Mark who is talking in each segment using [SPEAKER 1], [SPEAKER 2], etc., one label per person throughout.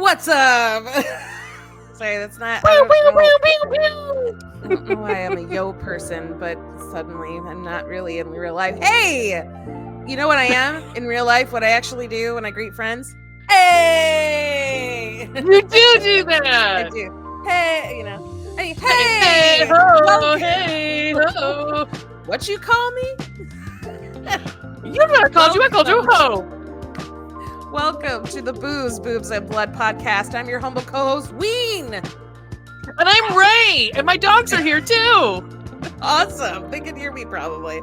[SPEAKER 1] What's up? Sorry, that's not. I don't know why I'm a yo person, but suddenly I'm not really in real life. Hey! You know what I am in real life? What I actually do when I greet friends? Hey!
[SPEAKER 2] You do that!
[SPEAKER 1] I do. Hey, you know. Hey,
[SPEAKER 2] Hey, ho!
[SPEAKER 1] Welcome.
[SPEAKER 2] Hey, ho!
[SPEAKER 1] What you call me?
[SPEAKER 2] You know what I called you? I called you ho!
[SPEAKER 1] Welcome to the Booze, Boobs, and Blood podcast. I'm your humble co-host, Ween!
[SPEAKER 2] And I'm Ray! And my dogs are here too!
[SPEAKER 1] Awesome! They can hear me probably.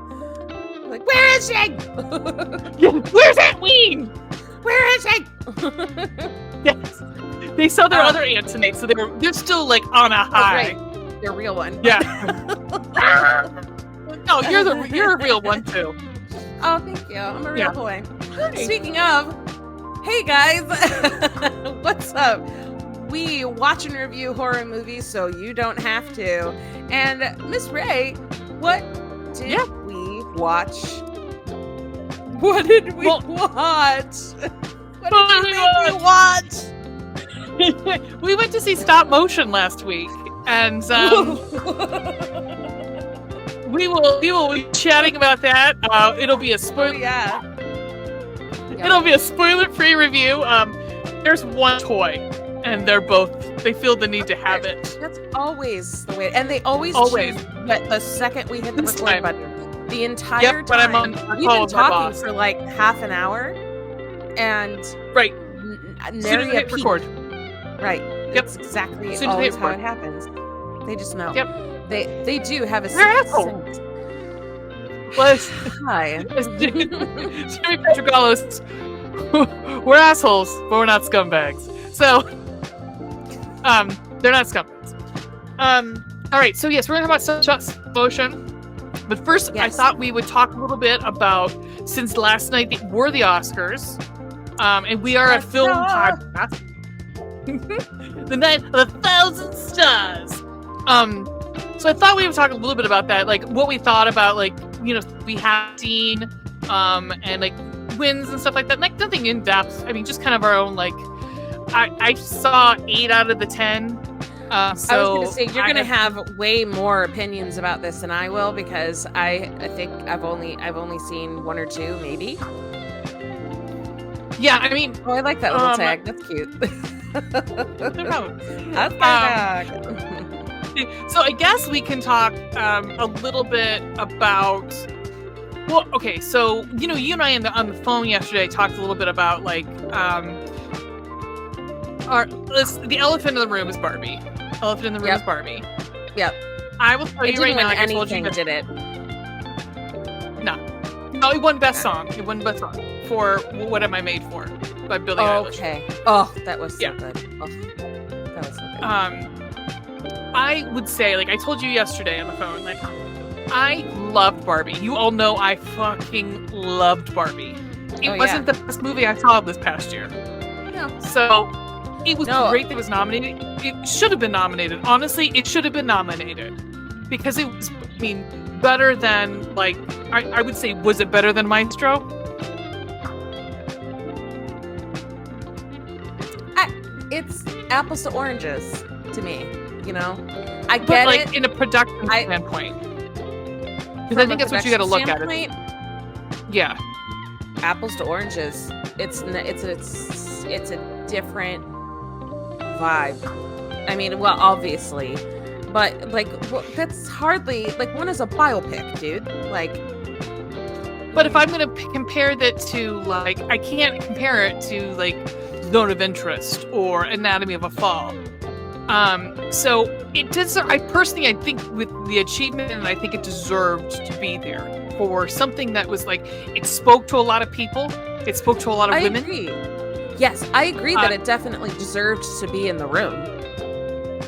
[SPEAKER 1] Like, where is she?
[SPEAKER 2] Where's that Ween?
[SPEAKER 1] Where is she?
[SPEAKER 2] Yes. They saw their other aunt tonight, so they're still like on a high.
[SPEAKER 1] Right. Their real one.
[SPEAKER 2] Yeah. No, you're a real one too.
[SPEAKER 1] Oh, thank you. I'm a real boy.
[SPEAKER 2] Hi.
[SPEAKER 1] Speaking of, hey guys, what's up? We watch and review horror movies so you don't have to. And Miss Ray, what did we watch? What did we watch? What did we watch?
[SPEAKER 2] We went to see Stopmotion last week, and we will be chatting about that. It'll be a spoiler. It'll be a spoiler-free review. There's one toy, and they feel the need to have it.
[SPEAKER 1] That's always the way, and they always choose the second we hit the record button. The entire time.
[SPEAKER 2] But I'm on
[SPEAKER 1] We've been talking for like half an hour, and
[SPEAKER 2] right.
[SPEAKER 1] Nary a peep.
[SPEAKER 2] Record.
[SPEAKER 1] Right. That's exactly always how it happens. They just know.
[SPEAKER 2] Yep.
[SPEAKER 1] They do have a
[SPEAKER 2] sense.
[SPEAKER 1] Hi.
[SPEAKER 2] Jimmy Petrogalos, we're assholes, but we're not scumbags. So, they're not scumbags. All right. So yes, we're gonna talk about Stopmotion. But first, I thought we would talk a little bit about, since last night were the Oscars, and we are a film podcast. The night of 1,000 stars. So I thought we would talk a little bit about that, like what we thought about, like, you know, we have seen, and like wins and stuff like that. Like nothing in depth. I mean, just kind of our own. Like, I saw 8 out of the 10. So
[SPEAKER 1] I was going to say you're going to have way more opinions about this than I will, because I think I've only seen 1 or 2, maybe.
[SPEAKER 2] Yeah, I mean,
[SPEAKER 1] I like that little tag. That's cute. That's my dog.
[SPEAKER 2] So I guess we can talk a little bit about. Well, okay, so you know, you and I on the phone yesterday talked a little bit about like the elephant in the room is Barbie. Elephant in the room is Barbie.
[SPEAKER 1] Yep.
[SPEAKER 2] I will tell you right now. I told you that
[SPEAKER 1] did it.
[SPEAKER 2] No, it won Best Song. It won Best Song for "What Am I Made For" by Billie Eilish.
[SPEAKER 1] Okay. Oh, that was so good. Oh, that was so good.
[SPEAKER 2] I would say, like I told you yesterday on the phone, like I loved Barbie. You all know I fucking loved Barbie. It wasn't the best movie I saw this past year.
[SPEAKER 1] No.
[SPEAKER 2] So it was great that it was nominated. It should have been nominated. Honestly, it should have been nominated because it was, I mean, better than, like, I would say, was it better than Maestro?
[SPEAKER 1] It's apples to oranges to me, you know? I get
[SPEAKER 2] but, like,
[SPEAKER 1] it.
[SPEAKER 2] in a production standpoint. Because I think that's what you got to look at it. Yeah.
[SPEAKER 1] Apples to oranges. It's a different vibe. I mean, well, obviously. But, like, that's hardly... Like, one is a biopic, dude. Like...
[SPEAKER 2] But if I'm going to compare that to, like... I can't compare it to, like, Zone of Interest or Anatomy of a Fall. So, it did... I personally, I think, with the achievement, and I think it deserved to be there for something that was, like... It spoke to a lot of people. It spoke to a lot of women.
[SPEAKER 1] I agree. Yes, I agree that it definitely deserved to be in the room.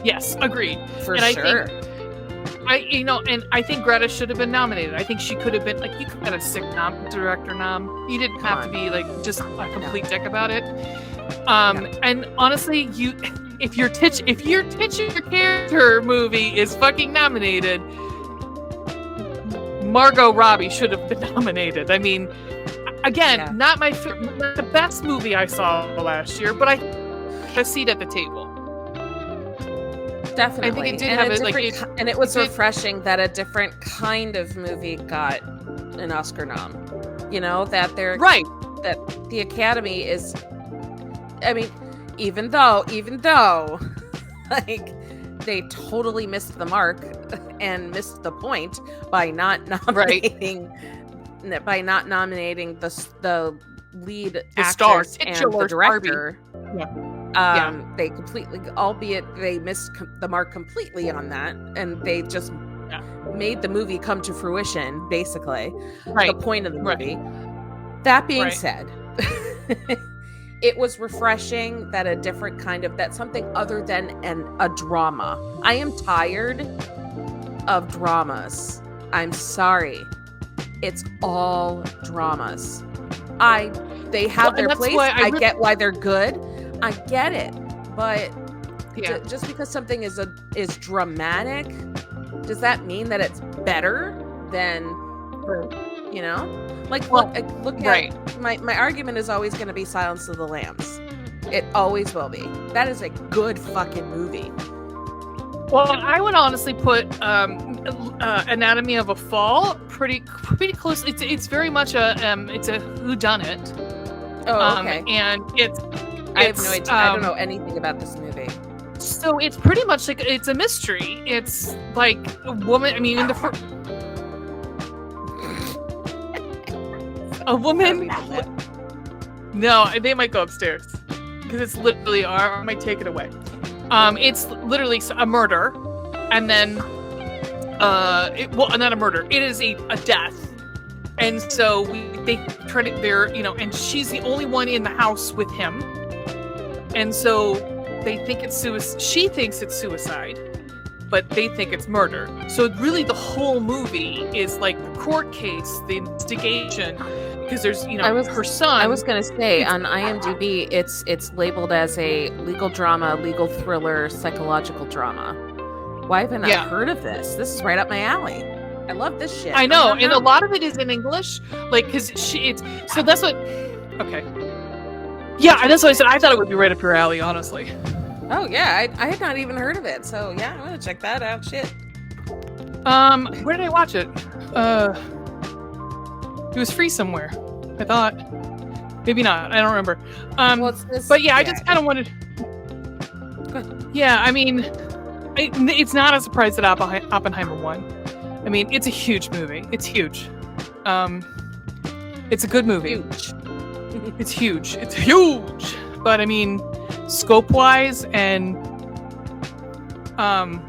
[SPEAKER 2] Yes, agreed.
[SPEAKER 1] For
[SPEAKER 2] and
[SPEAKER 1] sure.
[SPEAKER 2] I think Greta should have been nominated. I think she could have been, like, you could have a sick director nom. You didn't have to be, like, just a complete dick about it. And honestly, if your titular character movie is fucking nominated, Margot Robbie should have been nominated. I mean, again, not the best movie I saw last year, but a seat at the table.
[SPEAKER 1] Definitely.
[SPEAKER 2] I think it did have it,
[SPEAKER 1] and it was refreshing that a different kind of movie got an Oscar nom. You know, that that the Academy is, I mean, even though like they totally missed the mark and missed the point by not nominating the lead actress and the director. They completely, albeit they missed the mark completely on that, and they just made the movie come to fruition, basically. The point of the movie. That being said, it was refreshing that a different kind of, that something other than a drama. I am tired of dramas. I'm sorry. It's all dramas. They have their place. I get why they're good. I get it. But just because something is dramatic, does that mean that it's better than, you know? Like, look at my argument is always going to be Silence of the Lambs. It always will be. That is a good fucking movie.
[SPEAKER 2] Well, I would honestly put Anatomy of a Fall pretty close. It's very much it's a whodunit.
[SPEAKER 1] Oh, okay.
[SPEAKER 2] And
[SPEAKER 1] I have no idea. I don't know anything about this movie.
[SPEAKER 2] So it's pretty much like, it's a mystery. It's like a woman. I mean, a woman. No, they might go upstairs because it's literally, or I might take it away. It's literally a murder, and then not a murder. It is a death, and so they try to, and she's the only one in the house with him, and so they think it's suicide. She thinks it's suicide, but they think it's murder. So really, the whole movie is like the court case, the investigation. Because there's, her son.
[SPEAKER 1] I was gonna say on IMDb, it's labeled as a legal drama, legal thriller, psychological drama. Why haven't I heard of this? This is right up my alley. I love this shit.
[SPEAKER 2] I know, and a lot of it is in English, like because so that's what. Okay. Yeah, and that's what I said. I thought it would be right up your alley, honestly.
[SPEAKER 1] Oh yeah, I had not even heard of it. So yeah, I'm gonna check that out. Shit.
[SPEAKER 2] Where did I watch it? It was free somewhere, I thought. Maybe not. I don't remember. But yeah, I just kind of wanted. Yeah, I mean, it's not a surprise that Oppenheimer won. I mean, it's a huge movie. It's huge. It's a good movie.
[SPEAKER 1] Huge.
[SPEAKER 2] It's huge. It's huge. But I mean, scope-wise and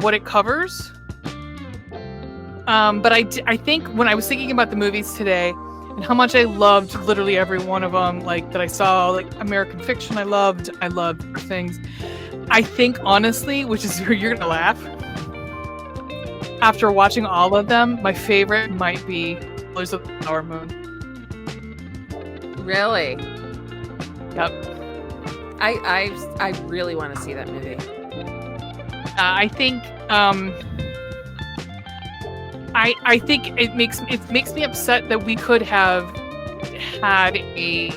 [SPEAKER 2] what it covers. But I think when I was thinking about the movies today, and how much I loved literally every one of them, like that I saw, like American Fiction, I loved things. I think honestly, which is where you're gonna laugh, after watching all of them, my favorite might be Killers of the Flower Moon.
[SPEAKER 1] Really?
[SPEAKER 2] Yep.
[SPEAKER 1] I really want to see that movie.
[SPEAKER 2] I think I think it makes me upset that we could have had a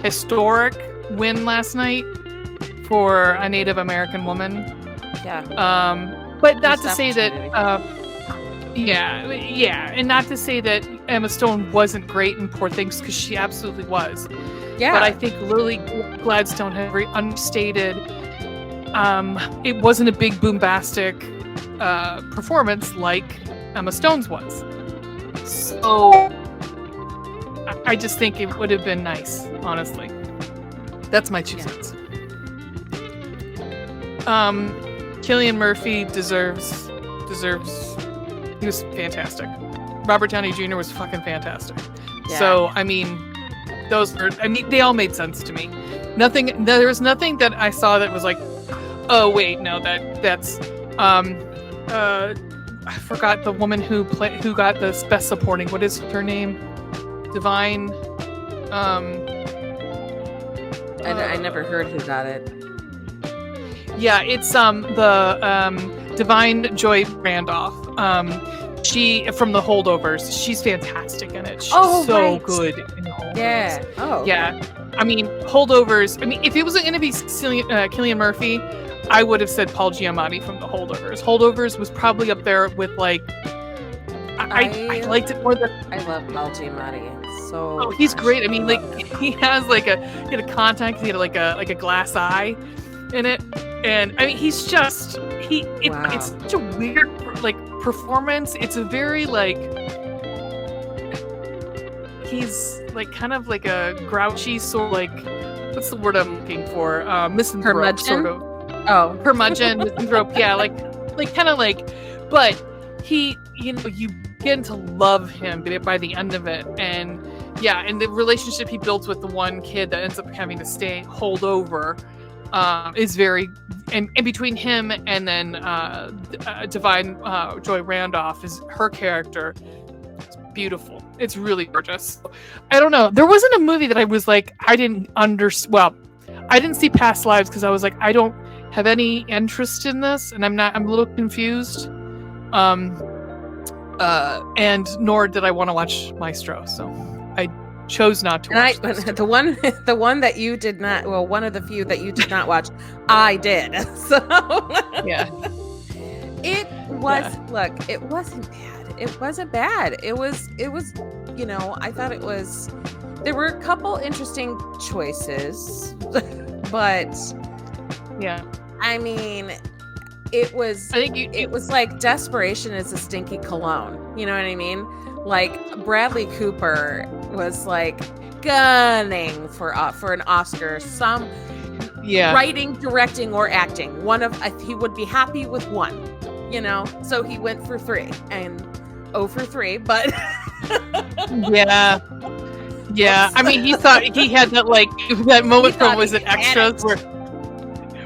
[SPEAKER 2] historic win last night for a Native American woman.
[SPEAKER 1] Yeah.
[SPEAKER 2] But not to say that and not to say that Emma Stone wasn't great in Poor Things, because she absolutely was. Yeah. But I think Lily Gladstone had a very understated, it wasn't a big boombastic performance like Emma Stone's was. So I just think it would have been nice, honestly. That's my 2 cents. Cillian Murphy deserves. He was fantastic. Robert Downey Jr. was fucking fantastic. Yeah. So I mean, they all made sense to me. There was nothing that I saw that was like, oh wait, no, that's I forgot the woman who got the best supporting. What is her name? Divine.
[SPEAKER 1] I never heard who got it.
[SPEAKER 2] Yeah, it's the Divine Joy Randolph. She from The Holdovers. She's fantastic in it. She's so good in The Holdovers.
[SPEAKER 1] Yeah. Oh.
[SPEAKER 2] Yeah. I mean, Holdovers. I mean, if it wasn't going to be Cillian Murphy, I would have said Paul Giamatti from The Holdovers. Holdovers was probably up there with like. I liked it more than.
[SPEAKER 1] I love Paul Giamatti. So.
[SPEAKER 2] Oh, he's great. I mean, like he had a contact. He had like a glass eye in it, and I mean, he's just It's such a weird like performance. It's a very like. He's like kind of like a grouchy sort of like what's the word I'm looking for? Misanthrope sort of.
[SPEAKER 1] Oh,
[SPEAKER 2] curmudgeon, misanthrope. Yeah, like kind of like, but he, you begin to love him by the end of it, and and the relationship he builds with the one kid that ends up having to stay holdover is very, and between him and then Divine Joy Randolph is her character. It's beautiful. It's really gorgeous. I don't know. There wasn't a movie that I was like, I didn't see Past Lives because I was like, I don't have any interest in this, and I'm a little confused. And nor did I want to watch Maestro, so I chose not to watch this.
[SPEAKER 1] The one that you did not, well, one of the few that you did not watch, I did. So
[SPEAKER 2] yeah.
[SPEAKER 1] It was look, it wasn't bad. It wasn't bad. It was, I thought it was, there were a couple interesting choices, but
[SPEAKER 2] yeah.
[SPEAKER 1] I mean, it was, it was like desperation is a stinky cologne. You know what I mean? Like Bradley Cooper was like gunning for an Oscar, some writing, directing, or acting. He would be happy with one, so he went for 3 and 0 for 3, but
[SPEAKER 2] yeah. I mean, he thought he had that moment from was it Extras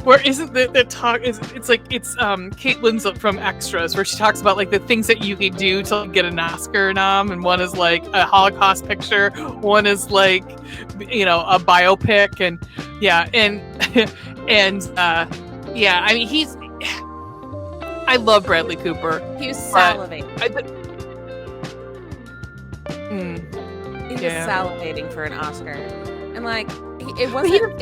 [SPEAKER 2] where isn't the talk is it's Kate Winslet from Extras where she talks about like the things that you can do to get an Oscar nom, and one is like a Holocaust picture, one is like a biopic, and I mean I love Bradley Cooper.
[SPEAKER 1] He was salivating. He was salivating for an Oscar, and like it wasn't.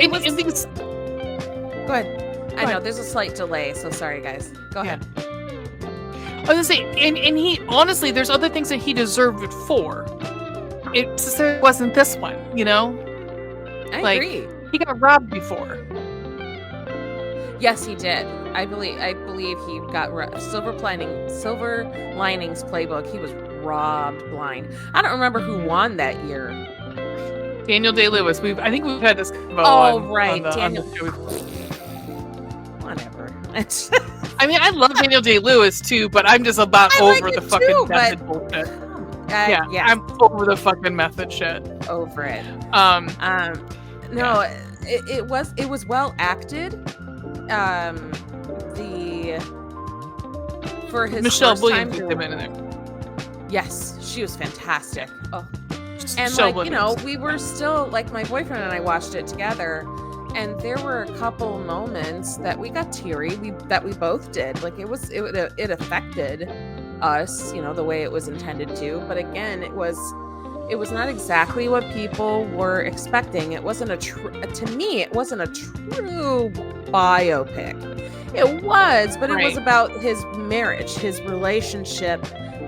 [SPEAKER 1] Go ahead. I know there's a slight delay, so sorry, guys. Go ahead.
[SPEAKER 2] I was gonna say, and he honestly, there's other things that he deserved it for. It wasn't this one,
[SPEAKER 1] I agree.
[SPEAKER 2] He got robbed before.
[SPEAKER 1] Yes, he did. I believe he got Silver Linings Playbook. He was robbed blind. I don't remember who won that year.
[SPEAKER 2] Daniel Day-Lewis. I think we've had this.
[SPEAKER 1] Right,
[SPEAKER 2] Daniel.
[SPEAKER 1] Whatever.
[SPEAKER 2] I mean, I love Daniel Day-Lewis too, but I'm just about over the fucking method bullshit. I'm over the fucking method shit.
[SPEAKER 1] Over it.
[SPEAKER 2] No,
[SPEAKER 1] it was well acted. For his
[SPEAKER 2] Michelle
[SPEAKER 1] first
[SPEAKER 2] Williams
[SPEAKER 1] time
[SPEAKER 2] came in there.
[SPEAKER 1] Yes, she was fantastic. Oh, and
[SPEAKER 2] Michelle Williams.
[SPEAKER 1] we were still like my boyfriend and I watched it together, and there were a couple moments that we got teary. That we both did. Like it affected us, the way it was intended to. But again, it was not exactly what people were expecting. It wasn't to me, it wasn't a true biopic. It was, but it was about his marriage, his relationship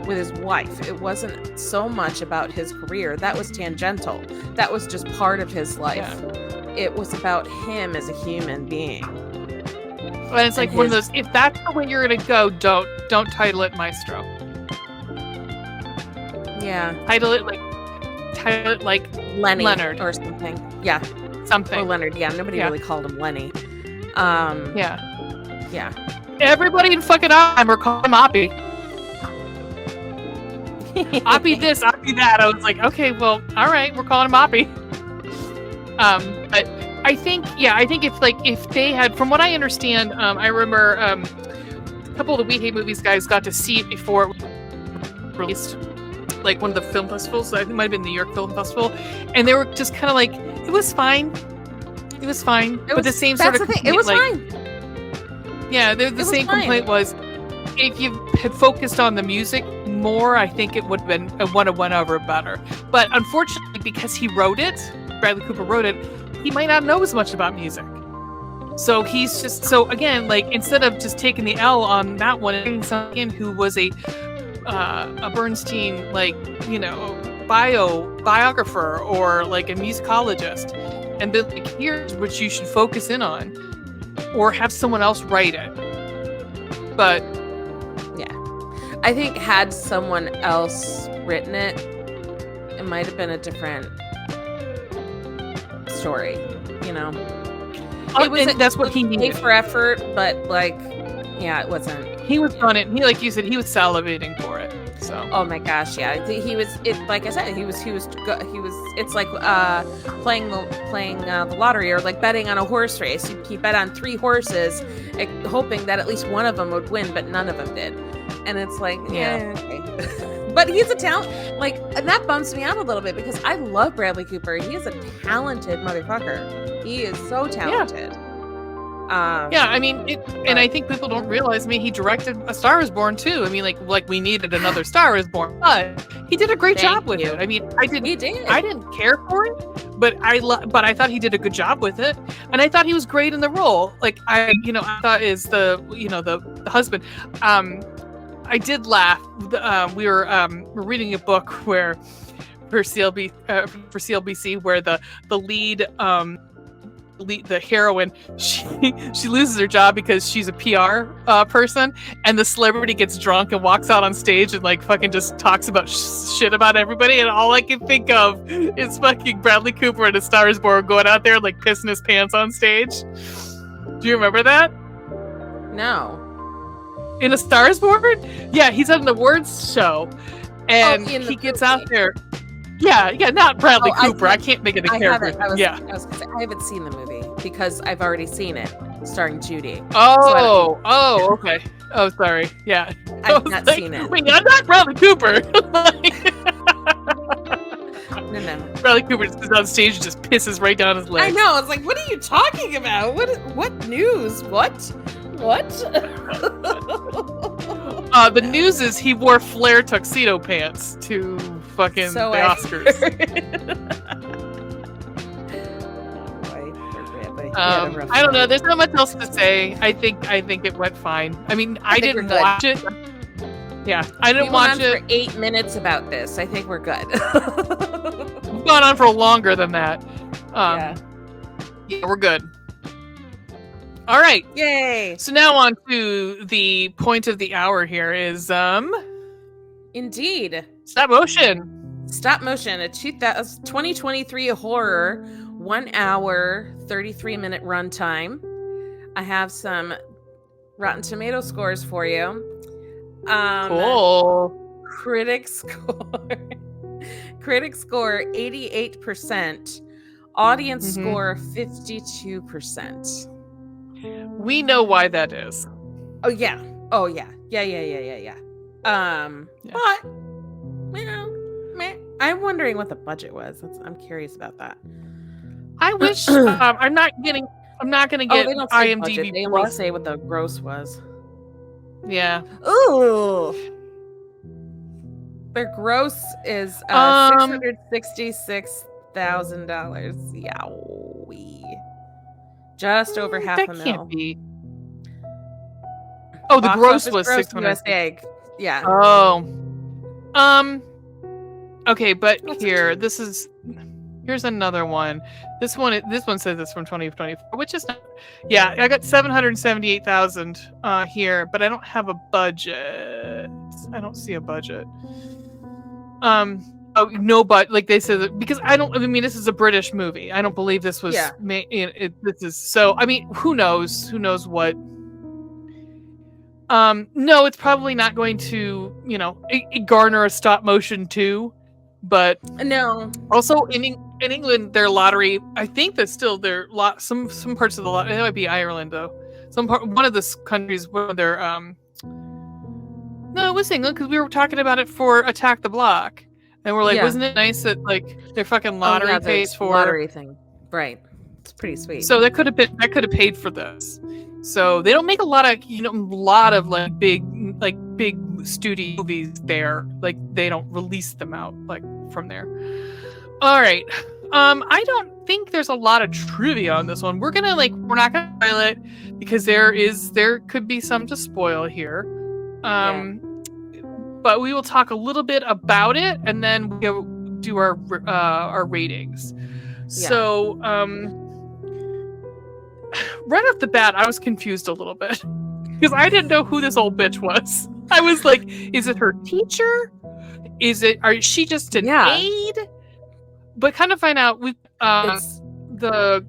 [SPEAKER 1] with his wife. It wasn't so much about his career. That was tangential. That was just part of his life. Yeah. It was about him as a human being.
[SPEAKER 2] And it's like one of those, if that's the way you're going to go, don't title it Maestro.
[SPEAKER 1] Yeah.
[SPEAKER 2] Title it like
[SPEAKER 1] Lenny
[SPEAKER 2] Leonard
[SPEAKER 1] or something. Yeah.
[SPEAKER 2] Something.
[SPEAKER 1] Or Leonard. Yeah. Nobody really called him Lenny. Yeah.
[SPEAKER 2] Everybody in fucking Oppenheimer called him Oppie. Oppie this, Oppie that. I was like, okay, well, all right, we're calling him Oppie. But I think if they had, from what I understand, I remember a couple of the We Hate Movies guys got to see it before it was released, like one of the film festivals. I think it might have been New York Film Festival, and they were just kind of like, it was fine. But the same sort of
[SPEAKER 1] complaint, it was fine.
[SPEAKER 2] Yeah, the same complaint was, if you had focused on the music more, I think it would have went over better. But unfortunately, because he wrote it, Bradley Cooper wrote it, he might not know as much about music. So he's just, so again, like, instead of just taking the L on that one and getting someone in who was a Bernstein, like, you know, biographer or like a musicologist, and then like, here's what you should focus in on, or have someone else write it. But
[SPEAKER 1] yeah, I think had someone else written it, it might have been a different story, you know.
[SPEAKER 2] That's what he needed.
[SPEAKER 1] For effort, but like, yeah, it wasn't.
[SPEAKER 2] He was on it. He, like you said, he was salivating for it. So.
[SPEAKER 1] Oh my gosh, yeah. He was. It, like I said, he was. It's like playing the lottery, or like betting on a horse race. He bet on 3 horses, hoping that at least one of them would win, but none of them did. And it's like, yeah, okay. But he's a talent. Like, and that bums me out a little bit because I love Bradley Cooper. He is a talented motherfucker. He is so talented.
[SPEAKER 2] Yeah, I mean, and I think people don't realize. I mean, he directed A Star Is Born too. I mean, like we needed another Star Is Born, but he did a great job with it. I mean, I didn't care for it, but I thought he did a good job with it, and I thought he was great in the role. Like I thought is the husband. I did laugh. We were reading a book where for CLBC, where the lead. The heroine, she loses her job because she's a PR person, and the celebrity gets drunk and walks out on stage and like fucking just talks about shit about everybody, and all I can think of is fucking Bradley Cooper in A Star Is Born going out there and like pissing his pants on stage. Do you remember that?
[SPEAKER 1] No.
[SPEAKER 2] In A Star Is Born? Yeah, he's at an awards show, and he gets out there. Yeah, not Bradley Cooper. I can't make it a character.
[SPEAKER 1] I haven't seen the movie because I've already seen it, starring Judy.
[SPEAKER 2] Okay. Oh, sorry. Yeah,
[SPEAKER 1] I've not seen it.
[SPEAKER 2] Wait, I'm not Bradley Cooper.
[SPEAKER 1] No.
[SPEAKER 2] Bradley Cooper just goes on stage and just pisses right down his legs.
[SPEAKER 1] I know. It's like, what are you talking about? What news? What?
[SPEAKER 2] The news is he wore flare tuxedo pants to fucking the Oscars. I don't know. There's not much else to say. I think it went fine. I mean, I didn't watch it. Yeah, I didn't watch it.
[SPEAKER 1] For 8 minutes about this. I think we're good.
[SPEAKER 2] We've gone on for longer than that. Yeah, we're good. All right.
[SPEAKER 1] Yay.
[SPEAKER 2] So now on to the point of the hour here is
[SPEAKER 1] indeed
[SPEAKER 2] Stopmotion,
[SPEAKER 1] a 2023 horror, 1 hour 33-minute runtime. I have some Rotten Tomato scores for you.
[SPEAKER 2] Cool.
[SPEAKER 1] Critic score 88%. Audience score 52%.
[SPEAKER 2] We know why that is.
[SPEAKER 1] Oh yeah. But I'm wondering what the budget was. I'm curious about that.
[SPEAKER 2] I wish I'm not gonna get
[SPEAKER 1] they don't say
[SPEAKER 2] IMDb.
[SPEAKER 1] Budget. They only say what the gross was.
[SPEAKER 2] Yeah.
[SPEAKER 1] Ooh. Their gross is $666,000. Yowee. Just over half a mil.
[SPEAKER 2] That can't be. Oh, the gross was 600.
[SPEAKER 1] USA. Yeah.
[SPEAKER 2] Oh. Okay, but here's another one. This one says it's from 2024, which is not. Yeah, I got 778,000 here, but I don't have a budget. I don't see a budget. Oh no, but like they said, because I mean, this is a British movie. I don't believe this was. Yeah. This is so. I mean, who knows? Who knows what? No, it's probably not going to, garner a stop motion too. But
[SPEAKER 1] no.
[SPEAKER 2] Also in England, their lottery. I think that's still their lot. Some parts of the lottery. It might be Ireland though. One of the countries where they're. No, it was England because we were talking about it for Attack the Block. And we're like, wasn't it nice that like their fucking lottery pays for
[SPEAKER 1] lottery thing, right? It's pretty sweet.
[SPEAKER 2] So that could have paid for this. So they don't make a lot of like big studio movies there. Like they don't release them out like from there. All right. I don't think there's a lot of trivia on this one. We're not gonna spoil it because there could be some to spoil here. But we will talk a little bit about it, and then we'll do our ratings. So right off the bat, I was confused a little bit because I didn't know who this old bitch was. I was like, is it her teacher? Is she just an aide? But kind of find out a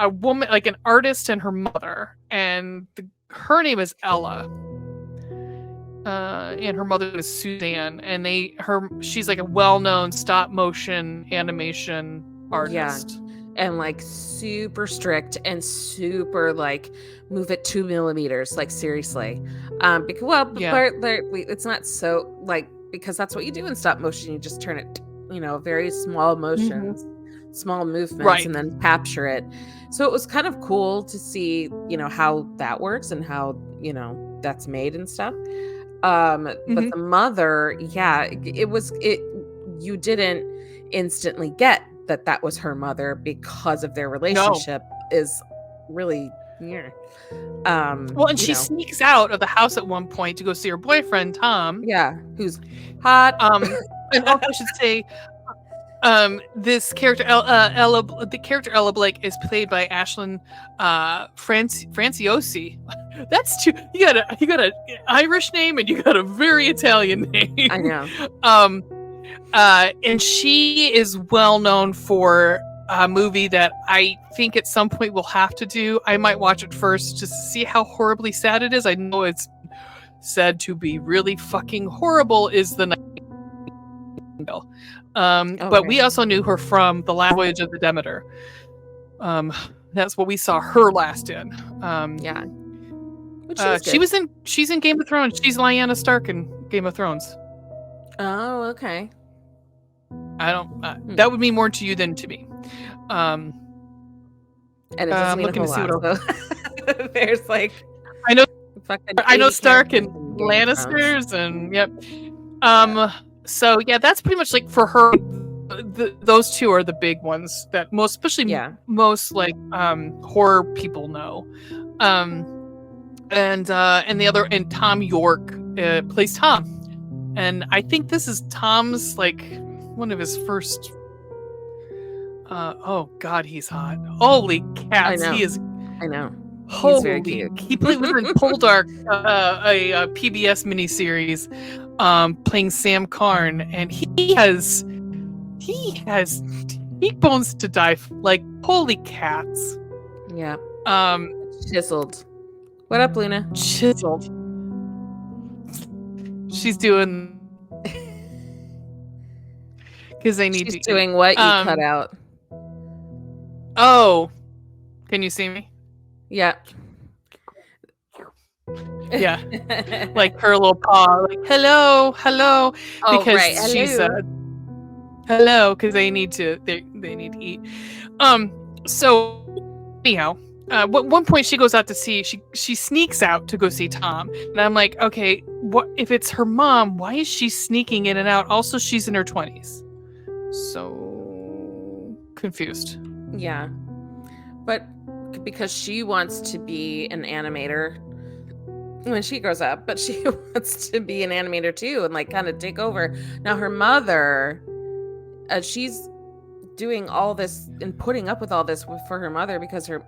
[SPEAKER 2] woman, like an artist and her mother, and her name is Ella. And her mother is Suzanne, and she's like a well-known stop motion animation artist.
[SPEAKER 1] And like super strict and super like move at 2 millimeters, like seriously. It's not so like, because that's what you do in stop motion. You just turn it, very small motions, small movements, and then capture it. So it was kind of cool to see, how that works and how, that's made and stuff. But the mother, you didn't instantly get that was her mother because of their relationship is really
[SPEAKER 2] and she sneaks out of the house at one point to go see her boyfriend Tom,
[SPEAKER 1] who's hot.
[SPEAKER 2] And also I should say this character the character Ella Blake is played by Ashlyn Franciosi. That's too, you got an Irish name and you got a very Italian name.
[SPEAKER 1] I know.
[SPEAKER 2] And she is well known for a movie that I think at some point we'll have to do. I might watch it first just to see how horribly sad it is. I know it's said to be really fucking horrible. Is The Nightingale. But we also knew her from The Last Voyage of the Demeter. That's what we saw her last in. She's in Game of Thrones. She's Lyanna Stark in Game of Thrones.
[SPEAKER 1] Oh, okay.
[SPEAKER 2] I don't. That would mean more to you than to me.
[SPEAKER 1] And it doesn't mean a whole lot. So there's like,
[SPEAKER 2] I know Stark and Lannisters and So that's pretty much like for her. Those two are the big ones that most like horror people know. And Tom York plays Tom, and I think this is Tom's like one of his first. Oh God, he's hot! Holy cats, he is. I know. He's very cute. He played with her in Poldark, a PBS miniseries, playing Sam Carn, and he has cheekbones to die for. Like, holy cats.
[SPEAKER 1] Yeah. Chiseled. What up, Luna?
[SPEAKER 2] Chiseled. She's doing because they need.
[SPEAKER 1] She's doing what you cut out.
[SPEAKER 2] Oh, can you see me?
[SPEAKER 1] Yeah.
[SPEAKER 2] Yeah. Like her little paw, like hello.
[SPEAKER 1] Oh,
[SPEAKER 2] because
[SPEAKER 1] right.
[SPEAKER 2] She said hello because they need to eat. So anyhow, at one point she goes out to see. She sneaks out to go see Tom, and I'm like, okay, what if it's her mom? Why is she sneaking in and out? Also, she's in her 20s, so confused.
[SPEAKER 1] Yeah, but because she wants to be an animator when she grows up, but she wants to be an animator too and like kind of take over. Now her mother, she's doing all this and putting up with all this for her mother because her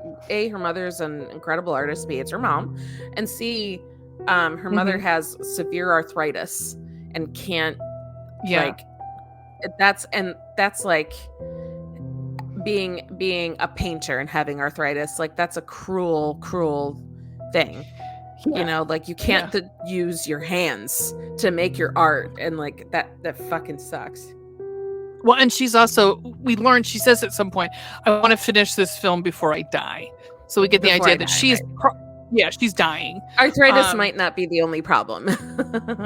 [SPEAKER 1] mother's an incredible artist. B, it's her mom, and C, her mother has severe arthritis and can't like that's like being a painter and having arthritis. Like that's a cruel thing. Like you can't use your hands to make your art, and like that fucking sucks.
[SPEAKER 2] Well, and she's also, we learned, she says at some point, I want to finish this film before I die. So we get the idea that she's she's dying.
[SPEAKER 1] Arthritis might not be the only problem.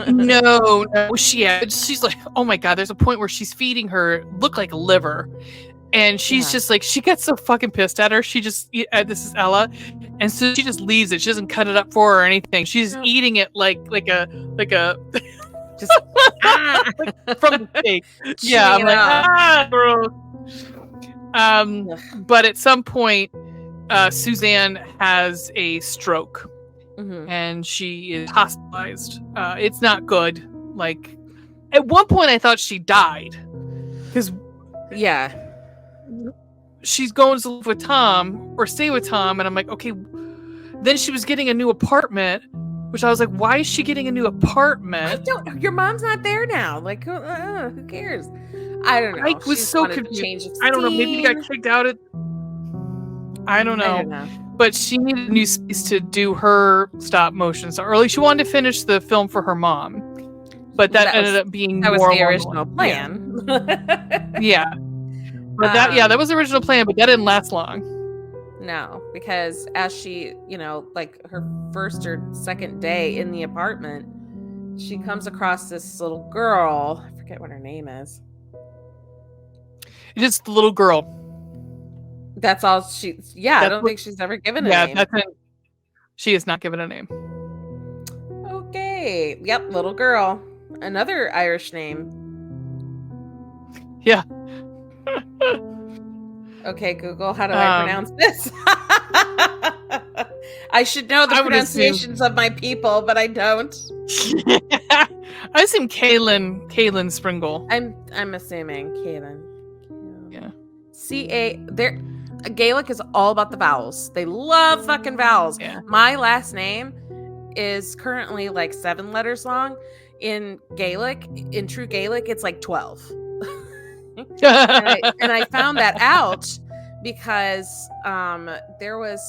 [SPEAKER 2] No, she's like, oh my God, there's a point where she's feeding her look like a liver. And she's just like, she gets so fucking pissed at her. She just, this is Ella. And so she just leaves it. She doesn't cut it up for her or anything. She's eating it like a just from the steak. Yeah, I'm like, gross. But at some point, Suzanne has a stroke, and she is hospitalized. It's not good. Like, at one point, I thought she died because she's going to live with Tom or stay with Tom, and I'm like, okay. Then she was getting a new apartment, which I was like, why is she getting a new apartment?
[SPEAKER 1] Your mom's not there now. Like, who cares? I don't know.
[SPEAKER 2] I was so confused. I don't know. Maybe they got kicked out. I don't know. But she needed a new space to do her stop motion. So early, she wanted to finish the film for her mom, but that ended up being
[SPEAKER 1] that
[SPEAKER 2] more
[SPEAKER 1] was the original plan.
[SPEAKER 2] Yeah. But that was the original plan, but that didn't last long.
[SPEAKER 1] No, because as she, like her first or second day in the apartment, she comes across this little girl. I forget what her name is.
[SPEAKER 2] It's just the little girl.
[SPEAKER 1] That's all she. Yeah, I don't think she's ever given a name.
[SPEAKER 2] That's it. She is not given a name.
[SPEAKER 1] Okay. Yep, little girl. Another Irish name.
[SPEAKER 2] Yeah.
[SPEAKER 1] Okay, Google, how do I pronounce this? I should know the pronunciations of my people, but I don't.
[SPEAKER 2] I assume Kaylin Springle.
[SPEAKER 1] I'm assuming Kaylin.
[SPEAKER 2] Yeah.
[SPEAKER 1] Gaelic is all about the vowels. They love fucking vowels.
[SPEAKER 2] Yeah.
[SPEAKER 1] My last name is currently like 7 letters long. In Gaelic, in true Gaelic, it's like 12. and I found that out because there was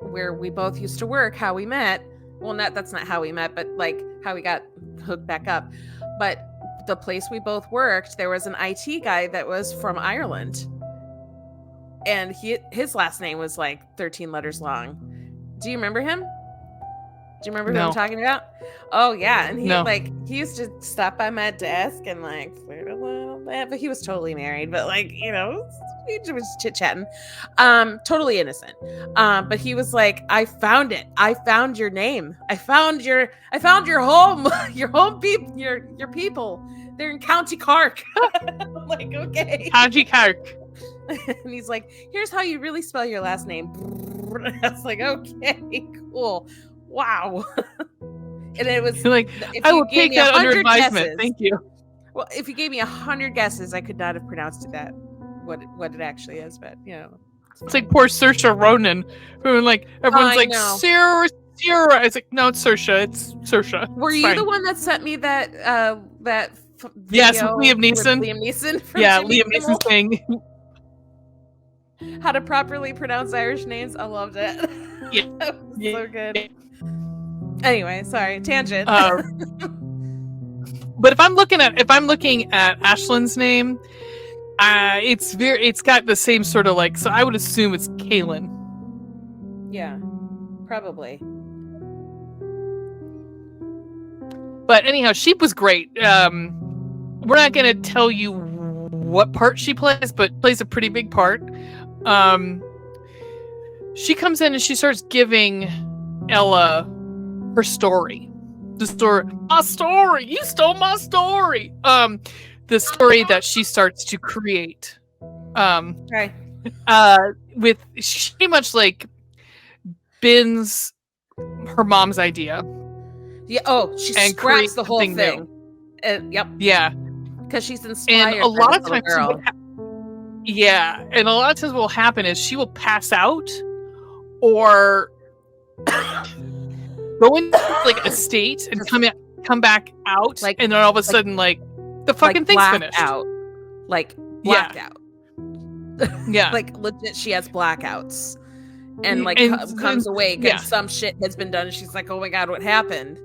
[SPEAKER 1] where we both used to work, how we met. Well, that's not how we met, but like how we got hooked back up. But the place we both worked, there was an IT guy that was from Ireland. And his last name was like 13 letters long. Do you remember him? Do you remember who I'm talking about? Oh yeah, and he used to stop by my desk and like flirt a little bit, but he was totally married. But like we was chit chatting, totally innocent. But he was like, I found it. I found your name. I found your home. your home people. Your people. They're in County Cork. I'm like, okay.
[SPEAKER 2] County Cork.
[SPEAKER 1] And he's like, here's how you really spell your last name. I was like, okay, cool. Wow. And it was
[SPEAKER 2] like, I will take that under advisement. Thank you.
[SPEAKER 1] Well, if you gave me 100 guesses, I could not have pronounced it what it actually is, but
[SPEAKER 2] it's like poor Saoirse Ronan, who like everyone's like Sarah. It's like, no, it's Saoirse. It's Saoirse.
[SPEAKER 1] Were you the one that sent me that
[SPEAKER 2] yes, with Liam Neeson.
[SPEAKER 1] Liam Neeson.
[SPEAKER 2] Liam Neeson saying
[SPEAKER 1] how to properly pronounce Irish names. I loved it.
[SPEAKER 2] Yeah,
[SPEAKER 1] so good. Yeah. Anyway, sorry, tangent.
[SPEAKER 2] But if I'm looking at Ashlyn's name, it's got the same sort of like. So I would assume it's Kaylin.
[SPEAKER 1] Yeah, probably.
[SPEAKER 2] But anyhow, Sheep was great. We're not going to tell you what part she plays, but plays a pretty big part. She comes in and she starts giving Ella her story. The story, my story, you stole my story. The story that she starts to create.
[SPEAKER 1] Right.
[SPEAKER 2] With she pretty much like bins her mom's idea.
[SPEAKER 1] Yeah. Oh, she scraps the whole thing. Yep.
[SPEAKER 2] Yeah.
[SPEAKER 1] Because she's inspired.
[SPEAKER 2] And a lot of times, and a lot of times what will happen is she will pass out or go into like a state and come back out, like, and then all of a sudden, like the fucking thing's finished.
[SPEAKER 1] Out, like blacked out.
[SPEAKER 2] Yeah,
[SPEAKER 1] like legit, she has blackouts, and like comes awake, and some shit has been done. And she's like, "Oh my god, what happened?"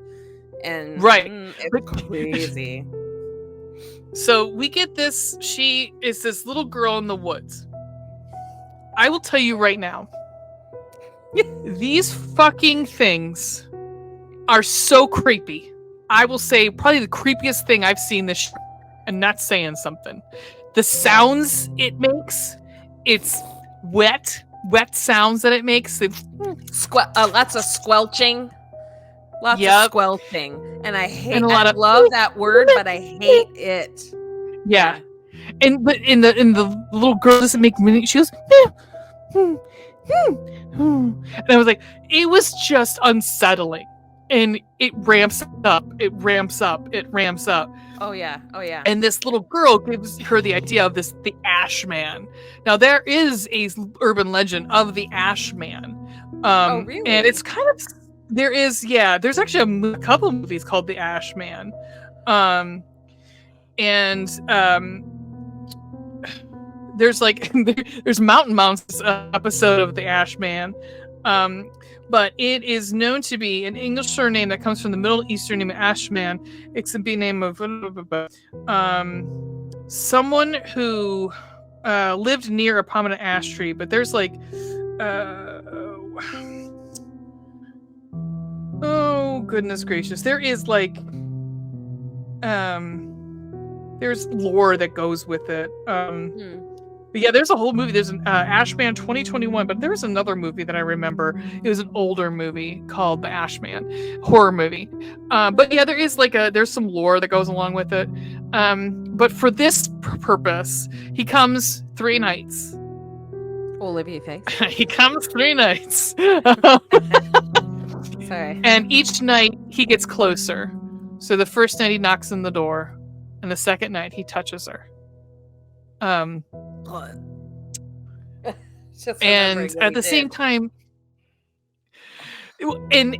[SPEAKER 1] And it's crazy.
[SPEAKER 2] So we get this. She is this little girl in the woods. I will tell you right now, these fucking things are so creepy. I will say probably the creepiest thing I've seen this year, and that's saying something. The sounds it makes, it's wet sounds that it makes.
[SPEAKER 1] Lots of squelching. Lots of squelching. And I hate, I love that word, but I hate it.
[SPEAKER 2] Yeah. but in the little girl doesn't make me. She goes, "Eh, hmm, hmm, hmm." And I was like, it was just unsettling, and it ramps up, it ramps up, it ramps up.
[SPEAKER 1] Oh yeah.
[SPEAKER 2] And this little girl gives her the idea of the Ash Man. Now there is a urban legend of the Ash Man,
[SPEAKER 1] Oh really?
[SPEAKER 2] and it's kind of there's actually a couple movies called the Ash Man, and there's like there's Mountain Mounts episode of the Ash Man, but it is known to be an English surname that comes from the Middle Eastern name of Ashman. It's the name of someone who lived near a prominent ash tree. But there's like, oh goodness gracious, there is like, there's lore that goes with it. But yeah, there's a whole movie. There's an Ashman 2021, but there was another movie that I remember. It was an older movie called The Ashman, horror movie. But yeah, there is there's some lore that goes along with it. But for this purpose, he comes 3 nights.
[SPEAKER 1] Olivia face.
[SPEAKER 2] He comes 3 nights.
[SPEAKER 1] Sorry.
[SPEAKER 2] And each night he gets closer. So the first night he knocks on the door, and the second night he touches her. And at the same time, and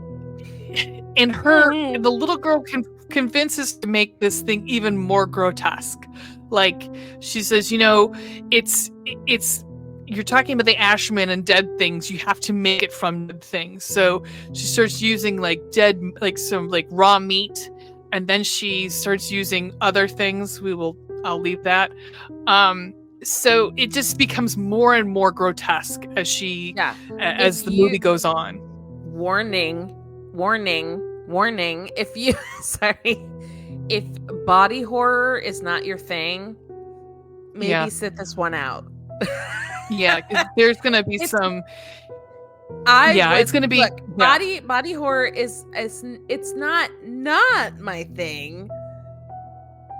[SPEAKER 2] the little girl convinces to make this thing even more grotesque. Like she says, it's you're talking about the Ashman and dead things. You have to make it from dead things. So she starts using some raw meat, and then she starts using other things. I'll leave that. So it just becomes more and more grotesque as as the movie goes on.
[SPEAKER 1] Warning. If you if body horror is not your thing, maybe sit this one out.
[SPEAKER 2] Yeah, there's gonna be it's gonna be
[SPEAKER 1] body horror is it's not my thing,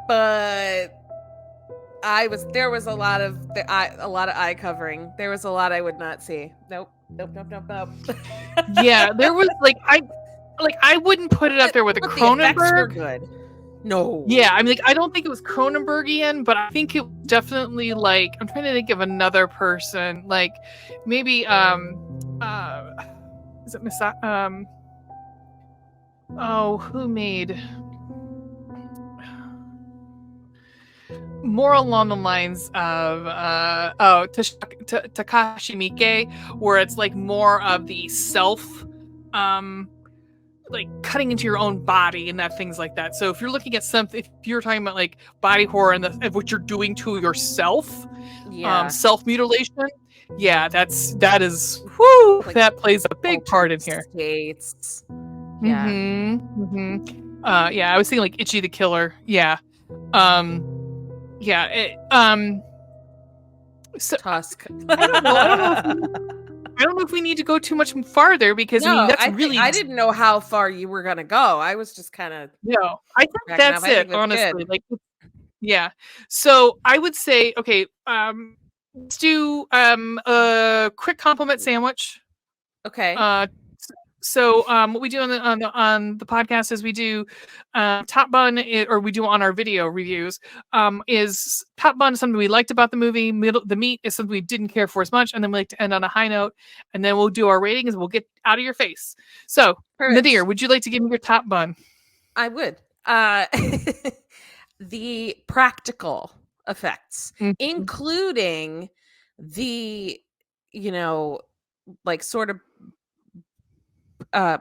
[SPEAKER 1] but there was a lot of eye covering. There was a lot I would not see. Nope.
[SPEAKER 2] Yeah, there was I wouldn't put it up there with a Cronenberg.
[SPEAKER 1] Good. No.
[SPEAKER 2] Yeah, I mean, I don't think it was Cronenbergian, but I think it was definitely I'm trying to think of another person, maybe is it who made more along the lines of Takashi Miike, where it's more of the self cutting into your own body and that things like that. So if you're looking at something, if you're talking about body horror and what you're doing to yourself, self-mutilation, that plays a big part in here.
[SPEAKER 1] States.
[SPEAKER 2] Yeah. I was thinking Itchy the Killer. Yeah. So
[SPEAKER 1] Tusk.
[SPEAKER 2] I don't know if we need to go too much farther because I
[SPEAKER 1] didn't know how far you were gonna go. I was just kind of
[SPEAKER 2] I think that's it, honestly. So I would say, okay, let's do a quick compliment sandwich.
[SPEAKER 1] Okay.
[SPEAKER 2] So what we do on the podcast is we do top bun, or we do on our video reviews. Is top bun something we liked about the movie? The meat is something we didn't care for as much, and then we like to end on a high note. And then we'll do our ratings. We'll get out of your face. So, Nadir, would you like to give me your top bun?
[SPEAKER 1] I would. The practical effects, including the, sort of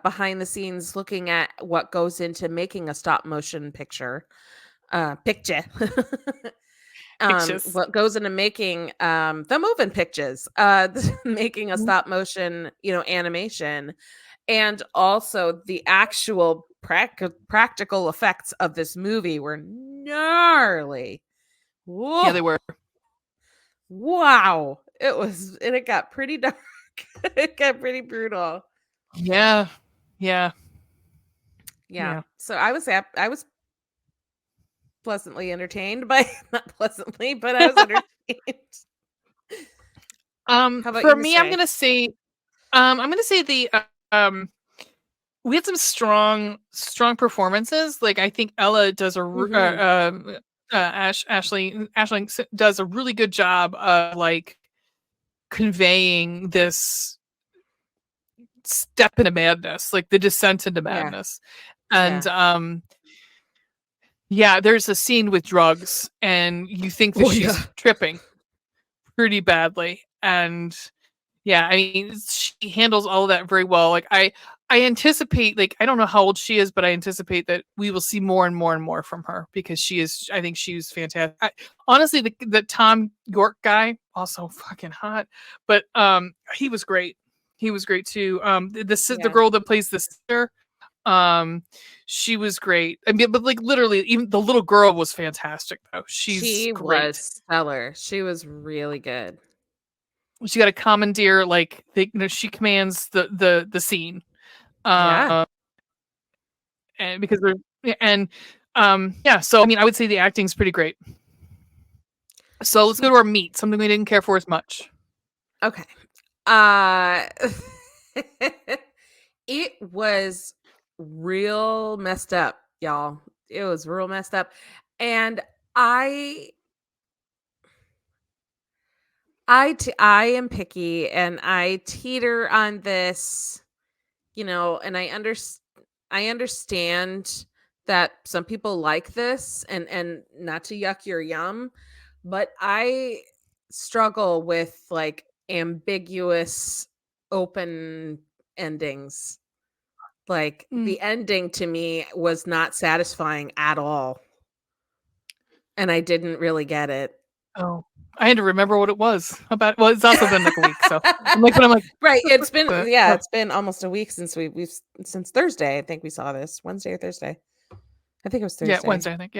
[SPEAKER 1] behind the scenes, looking at what goes into making a stop motion picture. What goes into making the moving pictures, making a stop motion, animation, and also the actual practical effects of this movie were gnarly. Whoa.
[SPEAKER 2] Yeah, they were.
[SPEAKER 1] Wow, it got pretty dark. It got pretty brutal.
[SPEAKER 2] Yeah.
[SPEAKER 1] So I was pleasantly entertained by not pleasantly, but I was entertained. How about
[SPEAKER 2] For
[SPEAKER 1] you,
[SPEAKER 2] me,
[SPEAKER 1] Miss Ray?
[SPEAKER 2] I'm gonna say the we had some strong performances. Like I think Ella does Ashling does a really good job of like conveying this step into madness, like the descent into
[SPEAKER 1] Yeah.
[SPEAKER 2] madness. And yeah, there's a scene with drugs and you think that she's tripping pretty badly. And yeah, I mean, she handles all of that very well. Like I anticipate, like I don't know how old she is, but I anticipate that we will see more and more and more from her because I think she's fantastic. Honestly, the Tom York guy also fucking hot, but he was great. He was great too. The girl that plays the sister, she was great. I mean, but like literally, even the little girl was fantastic though. She great.
[SPEAKER 1] Was stellar. She was really good.
[SPEAKER 2] She got to commandeer, like she commands the scene. And because so I mean, I would say the acting's pretty great. So let's go to our meat, something we didn't care for as much.
[SPEAKER 1] Okay. It was real messed up, y'all. It was real messed up. And I am picky and I teeter on this, and I understand that some people like this and not to yuck your yum, but I struggle with like ambiguous open endings. Like the ending to me was not satisfying at all. And I didn't really get it.
[SPEAKER 2] Oh, I had to remember what it was about. Well, it's also been like a week, so I'm like,
[SPEAKER 1] right. It's been almost a week since since Thursday. I think we saw this Wednesday or Thursday. I think it was Thursday.
[SPEAKER 2] Yeah, Wednesday. I think.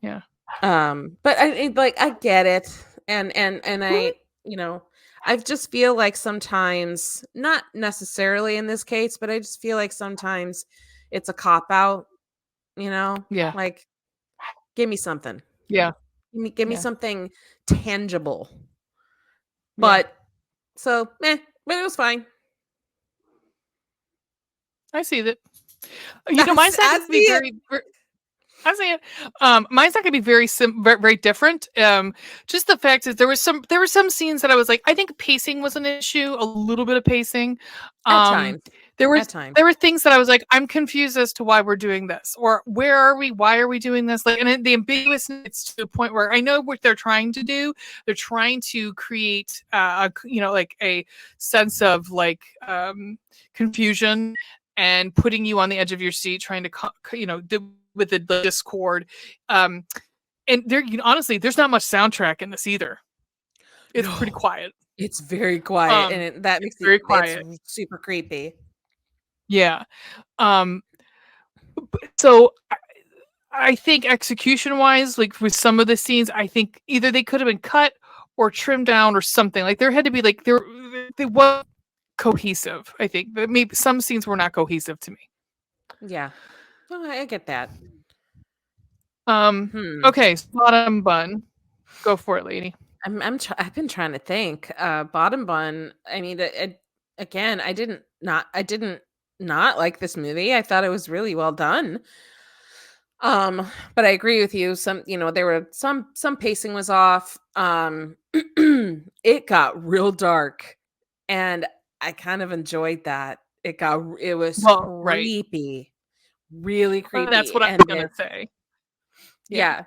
[SPEAKER 2] Yeah.
[SPEAKER 1] But I get it, and I, I just feel like sometimes, not necessarily in this case, but I just feel like sometimes it's a cop out.
[SPEAKER 2] Yeah.
[SPEAKER 1] Like, give me something.
[SPEAKER 2] Yeah.
[SPEAKER 1] Give me something tangible. But but it was fine.
[SPEAKER 2] I see that. Mine's not going to be very. I see it. Mine's not going to be very very different. Just the fact is there were some scenes that I was like, I think pacing was an issue, a little bit of pacing.
[SPEAKER 1] At times.
[SPEAKER 2] There were things that I was like, I'm confused as to why we're doing this, or where are we? Why are we doing this? Like, and the ambiguousness, it's to the point where I know what they're trying to do. They're trying to create, like a sense of like confusion and putting you on the edge of your seat, trying to, with the discord. And there, honestly, there's not much soundtrack in this either. It's pretty quiet.
[SPEAKER 1] It's very quiet, and that makes it very quiet. It's super creepy.
[SPEAKER 2] Yeah. So I think execution-wise, like with some of the scenes, I think either they could have been cut or trimmed down or something. Like there had to be like they were cohesive. I think but maybe some scenes were not cohesive to me.
[SPEAKER 1] Yeah, well, I get that.
[SPEAKER 2] Okay, bottom bun, go for it, lady.
[SPEAKER 1] I've been trying to think. Bottom bun. I mean, again, I didn't not like this movie. I thought it was really well done. But I agree with you. There were some pacing was off. It got real dark, and I kind of enjoyed that. It was creepy, really creepy.
[SPEAKER 2] That's what I was gonna say.
[SPEAKER 1] Yeah.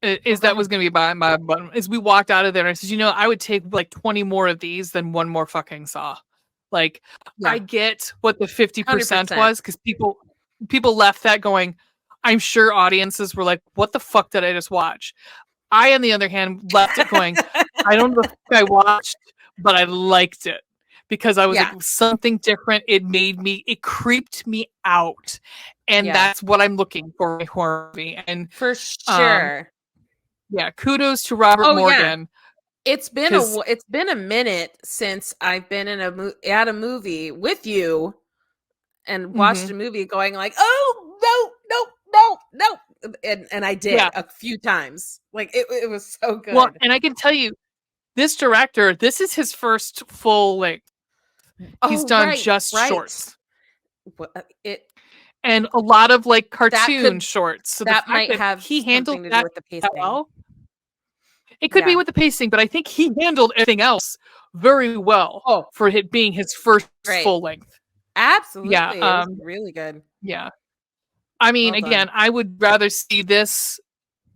[SPEAKER 2] That was going to be my button. As we walked out of there, and I said, I would take like 20 more of these than one more fucking Saw. Like, I get what the 50% was, because people left that going, I'm sure audiences were like, what the fuck did I just watch? I, on the other hand, left it going, I don't know what I watched, but I liked it. Because I was like, something different. It creeped me out. And that's what I'm looking for in a horror movie. And
[SPEAKER 1] for sure.
[SPEAKER 2] Kudos to Robert Morgan.
[SPEAKER 1] Yeah. It's been a minute since I've been at a movie with you and watched a movie going like, oh nope. And I did a few times. Like it was so good.
[SPEAKER 2] Well, and I can tell you, this director, this is his first full length. He's done shorts. And a lot of like cartoon shorts. So
[SPEAKER 1] that might have
[SPEAKER 2] he handled
[SPEAKER 1] something to
[SPEAKER 2] that
[SPEAKER 1] do with the pacing.
[SPEAKER 2] Well. It could be with the pacing, but I think he handled everything else very well for it being his first full length.
[SPEAKER 1] Absolutely. Yeah, it was really good.
[SPEAKER 2] Yeah. I mean, again, I would rather see this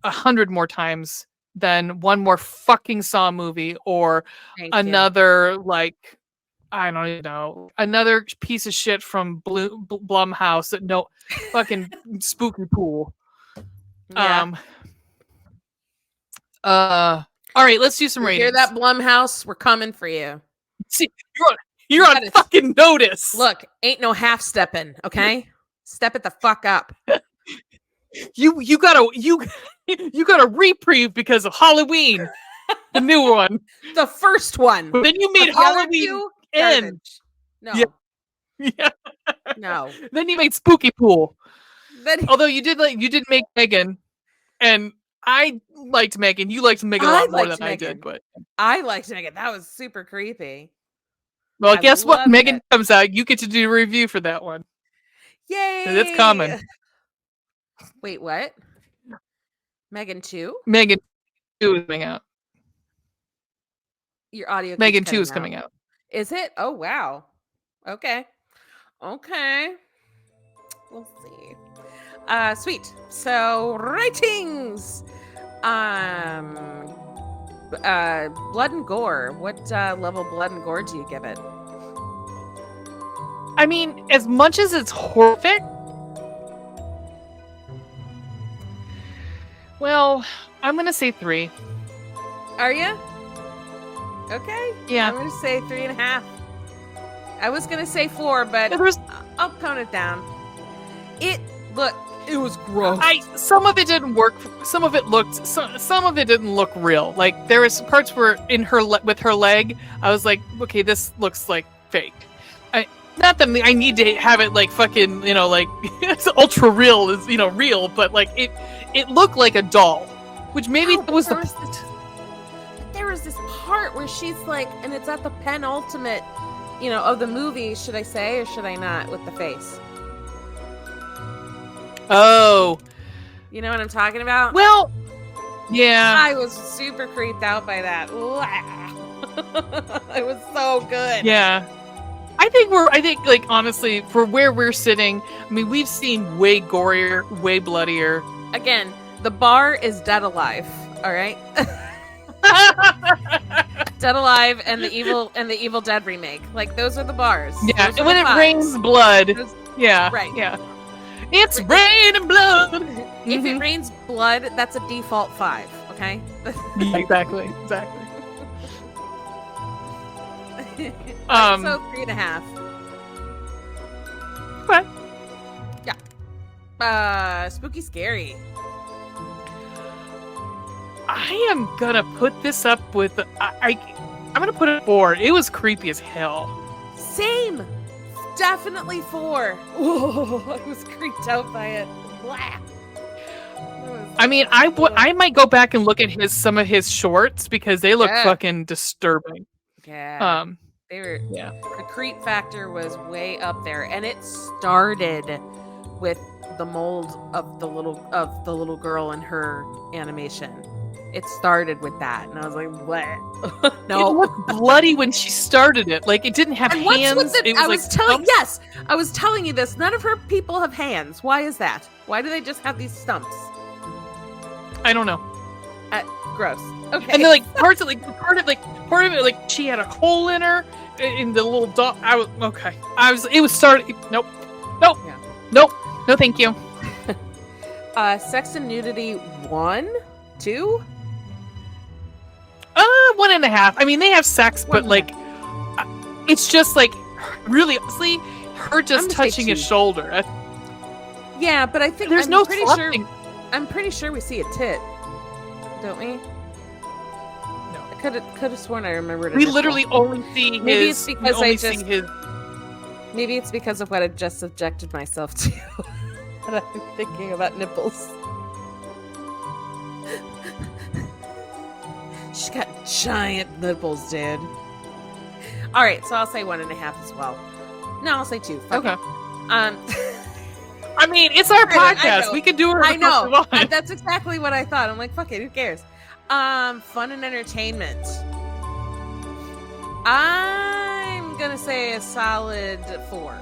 [SPEAKER 2] 100 more times than one more fucking Saw movie or another like, I don't even know, another piece of shit from Blumhouse that no fucking spooky pool.
[SPEAKER 1] Yeah.
[SPEAKER 2] All right, let's do some ratings.
[SPEAKER 1] Hear that, Blumhouse? We're coming for you.
[SPEAKER 2] See, you're on fucking notice.
[SPEAKER 1] Look, ain't no half stepping, okay? Step it the fuck up.
[SPEAKER 2] You got a reprieve because of Halloween, the new one,
[SPEAKER 1] the first one.
[SPEAKER 2] But then you made Halloween end.
[SPEAKER 1] No,
[SPEAKER 2] yeah,
[SPEAKER 1] no.
[SPEAKER 2] Then you made Spooky Pool. Although you did make Megan, and I liked Megan. You liked Megan a lot more than I did, but
[SPEAKER 1] I liked Megan. That was super creepy.
[SPEAKER 2] Well, guess what? Megan comes out. You get to do a review for that one.
[SPEAKER 1] Yay!
[SPEAKER 2] It's coming.
[SPEAKER 1] Wait, what? Megan 2?
[SPEAKER 2] Megan 2 is coming out.
[SPEAKER 1] Your audio.
[SPEAKER 2] Megan 2 is coming out.
[SPEAKER 1] Is it? Oh wow. Okay. We'll see. Sweet. So ratings. Blood and gore. What level blood and gore do you give it?
[SPEAKER 2] I mean, as much as it's horrific, well, I'm gonna say 3.
[SPEAKER 1] Are you? Okay.
[SPEAKER 2] Yeah.
[SPEAKER 1] I'm gonna say 3.5. I was gonna say 4, but I'll tone it down. It was gross.
[SPEAKER 2] Some of it didn't work. Some of it didn't look real. Like there was parts where with her leg, I was like, okay, this looks like fake. Not that I need to have it like fucking, like it's ultra real is, real, but like it looked like a doll, which maybe was
[SPEAKER 1] there was this part where she's like, and it's at the penultimate, of the movie, should I say or should I not, with the face?
[SPEAKER 2] Oh.
[SPEAKER 1] You know what I'm talking about?
[SPEAKER 2] Well, yeah.
[SPEAKER 1] I was super creeped out by that. It was so good.
[SPEAKER 2] Yeah. I think like honestly, for where we're sitting, I mean, we've seen way gorier, way bloodier.
[SPEAKER 1] Again, the bar is Dead Alive, all right? Dead Alive and the Evil Dead remake. Like those are the bars.
[SPEAKER 2] Yeah, and when it rains blood. Yeah.
[SPEAKER 1] Right.
[SPEAKER 2] Yeah. It's raining blood.
[SPEAKER 1] If it rains blood, that's a default 5, okay?
[SPEAKER 2] Exactly.
[SPEAKER 1] So 3.5.
[SPEAKER 2] Okay.
[SPEAKER 1] Yeah. Spooky scary.
[SPEAKER 2] I am gonna put this up with I'm gonna put it 4. It was creepy as hell.
[SPEAKER 1] Same. Definitely 4. Whoa, I was creeped out by it. Blah.
[SPEAKER 2] I mean, I might go back and look at some of his shorts because they look fucking disturbing.
[SPEAKER 1] Yeah. They were. Yeah. The creep factor was way up there, and it started with the mold of the little girl and her animation. It started with that, and I was like, "What? No."
[SPEAKER 2] It looked bloody when she started it. Like it didn't have hands.
[SPEAKER 1] I was telling you this. None of her people have hands. Why is that? Why do they just have these stumps?
[SPEAKER 2] I don't know.
[SPEAKER 1] Gross. Okay.
[SPEAKER 2] And then like part of it, like she had a hole in her in the little dog. It was starting. Nope. Yeah. Nope. No, thank you.
[SPEAKER 1] Sex and nudity 1, 2.
[SPEAKER 2] 1.5. I mean, they have sex, but like, it's just like, really, honestly, her just touching his shoulder.
[SPEAKER 1] Yeah, but I think
[SPEAKER 2] I'm
[SPEAKER 1] pretty sure we see a tit, don't we?
[SPEAKER 2] No,
[SPEAKER 1] I could have sworn I remembered.
[SPEAKER 2] We literally only see his.
[SPEAKER 1] Maybe it's because Maybe it's because of what I just subjected myself to. I'm thinking about nipples. She's got giant nipples, dude. All right, so I'll say 1.5 as well. No, I'll say 2. Fuck
[SPEAKER 2] Okay.
[SPEAKER 1] it.
[SPEAKER 2] I mean, it's our podcast. We can do it.
[SPEAKER 1] I know. That's exactly what I thought. I'm like, fuck it. Who cares? Fun and entertainment. I'm gonna say a solid 4.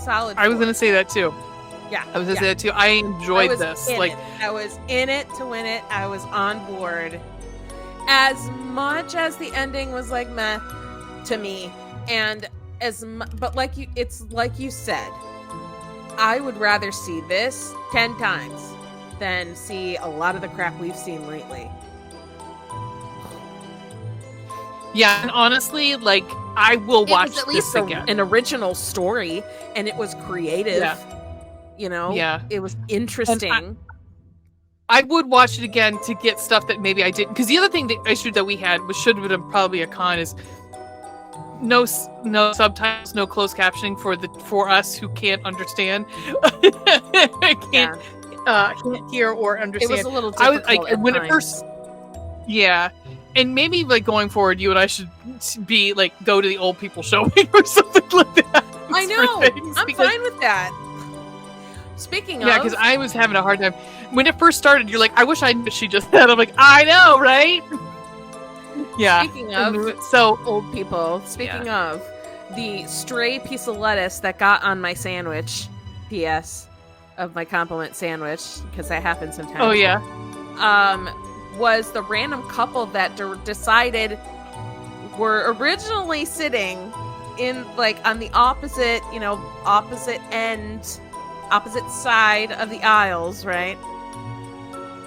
[SPEAKER 1] Solid 4.
[SPEAKER 2] I was gonna say that too.
[SPEAKER 1] Yeah.
[SPEAKER 2] I was gonna say that too. I enjoyed this.
[SPEAKER 1] I was in it to win it. I was on board. As much as the ending was like meh to me, and but it's like you said, I would rather see this 10 times than see a lot of the crap we've seen lately.
[SPEAKER 2] Yeah, and honestly, like, I will watch
[SPEAKER 1] at least
[SPEAKER 2] this again.
[SPEAKER 1] An original story, and it was creative.
[SPEAKER 2] Yeah.
[SPEAKER 1] You know?
[SPEAKER 2] Yeah.
[SPEAKER 1] It was interesting.
[SPEAKER 2] I would watch it again to get stuff that maybe I didn't. Because the other thing, the issue that we had, which should have been probably a con, is no subtitles, no closed captioning for us who can't understand, can't hear or understand.
[SPEAKER 1] It was a little difficult
[SPEAKER 2] when it first, yeah, and maybe like going forward, you and I should be like go to the old people showing or something like that.
[SPEAKER 1] I know, I'm fine with that. Speaking of,
[SPEAKER 2] yeah, because I was having a hard time when it first started. You're like, I wish I knew what she just said. I'm like, I know, right? Yeah.
[SPEAKER 1] Speaking of old people, speaking of the stray piece of lettuce that got on my sandwich, P.S. of my compliment sandwich, because that happens sometimes.
[SPEAKER 2] Oh yeah.
[SPEAKER 1] Was the random couple that decided were originally sitting in like on the opposite side of the aisles, right?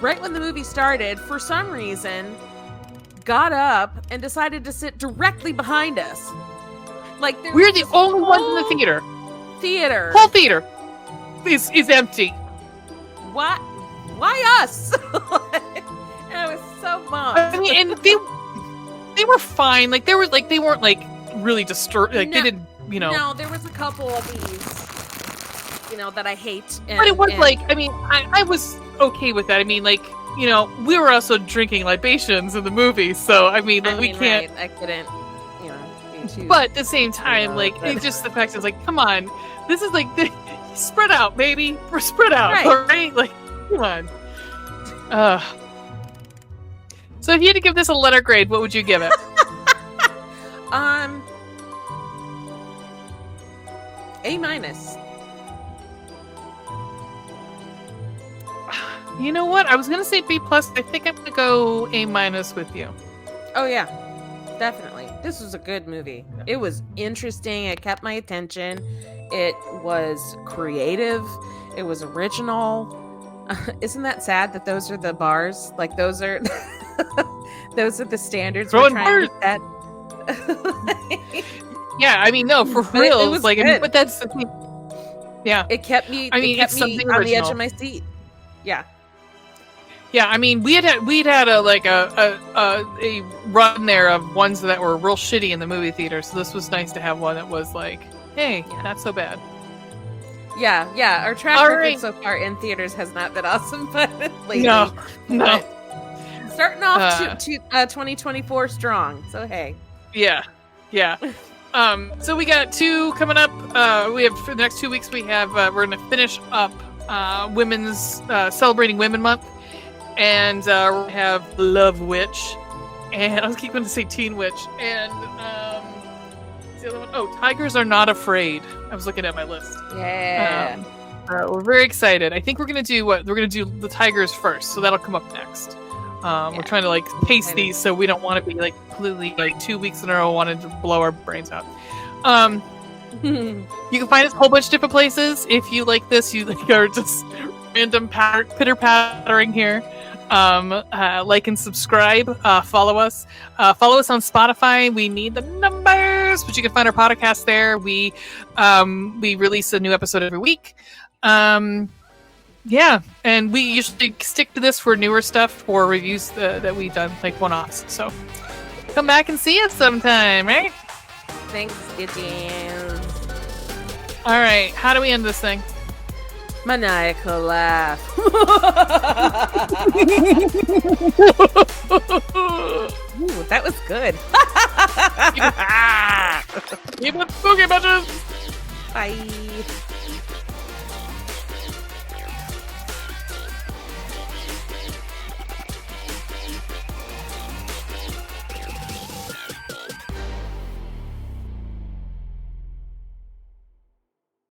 [SPEAKER 1] Right when the movie started, for some reason, got up and decided to sit directly behind us. Like
[SPEAKER 2] we're the only ones in the theater. Whole theater is empty.
[SPEAKER 1] What? Why us? And I was so bummed.
[SPEAKER 2] I mean, and they were fine. Like they weren't like really disturbed. Like they didn't,
[SPEAKER 1] No, there was a couple of these, that I hate.
[SPEAKER 2] But it was I was okay with that. I mean, like, we were also drinking libations in the movie, so we can't.
[SPEAKER 1] Right. I couldn't, be too.
[SPEAKER 2] But at the same time, it's just the fact is like, come on, this is like spread out, baby. We're spread out,
[SPEAKER 1] right?
[SPEAKER 2] All right? Like, come on. So if you had to give this a letter grade, what would you give it?
[SPEAKER 1] A-.
[SPEAKER 2] You know what? I was gonna say B+. I think I'm gonna go A- with you.
[SPEAKER 1] Oh yeah, definitely. This was a good movie. It was interesting. It kept my attention. It was creative. It was original. Isn't that sad that those are the bars? Like those are those are the standards we're trying to set.
[SPEAKER 2] Yeah, no, for real. It was like, but that's the thing. Yeah,
[SPEAKER 1] it kept me. It kept me on the edge of my seat. Yeah.
[SPEAKER 2] Yeah, we'd had a run there of ones that were real shitty in the movie theater, so this was nice to have one that was like, hey, not so bad.
[SPEAKER 1] Yeah. Our track record so far in theaters has not been awesome, but lately.
[SPEAKER 2] No.
[SPEAKER 1] But starting off 2024 strong, so hey.
[SPEAKER 2] Yeah. So we got 2 coming up. We have for the next 2 weeks. We have we're going to finish up women's celebrating Women Month, and we have Love Witch, and I was keep going to say Teen Witch, and what's the other one? Oh, Tigers Are Not Afraid. I was looking at my list.
[SPEAKER 1] Yeah.
[SPEAKER 2] We're very excited. I think we're going to do We're going to do the Tigers first, so that'll come up next. We're trying to pace these, so we don't want to be completely 2 weeks in a row wanting to blow our brains out. You can find us a whole bunch of different places. If you like this, you are just random pitter pattering here. Like and subscribe. Follow us. Follow us on Spotify. We need the numbers, but you can find our podcast there. We release a new episode every week. Yeah, and we usually stick to this for newer stuff or reviews that we've done, one-offs. So come back and see us sometime, right?
[SPEAKER 1] Thanks, bitches.
[SPEAKER 2] All right, how do we end this thing?
[SPEAKER 1] Maniacal laugh. Ooh, that was good.
[SPEAKER 2] Keep it spooky, bitches.
[SPEAKER 1] Bye.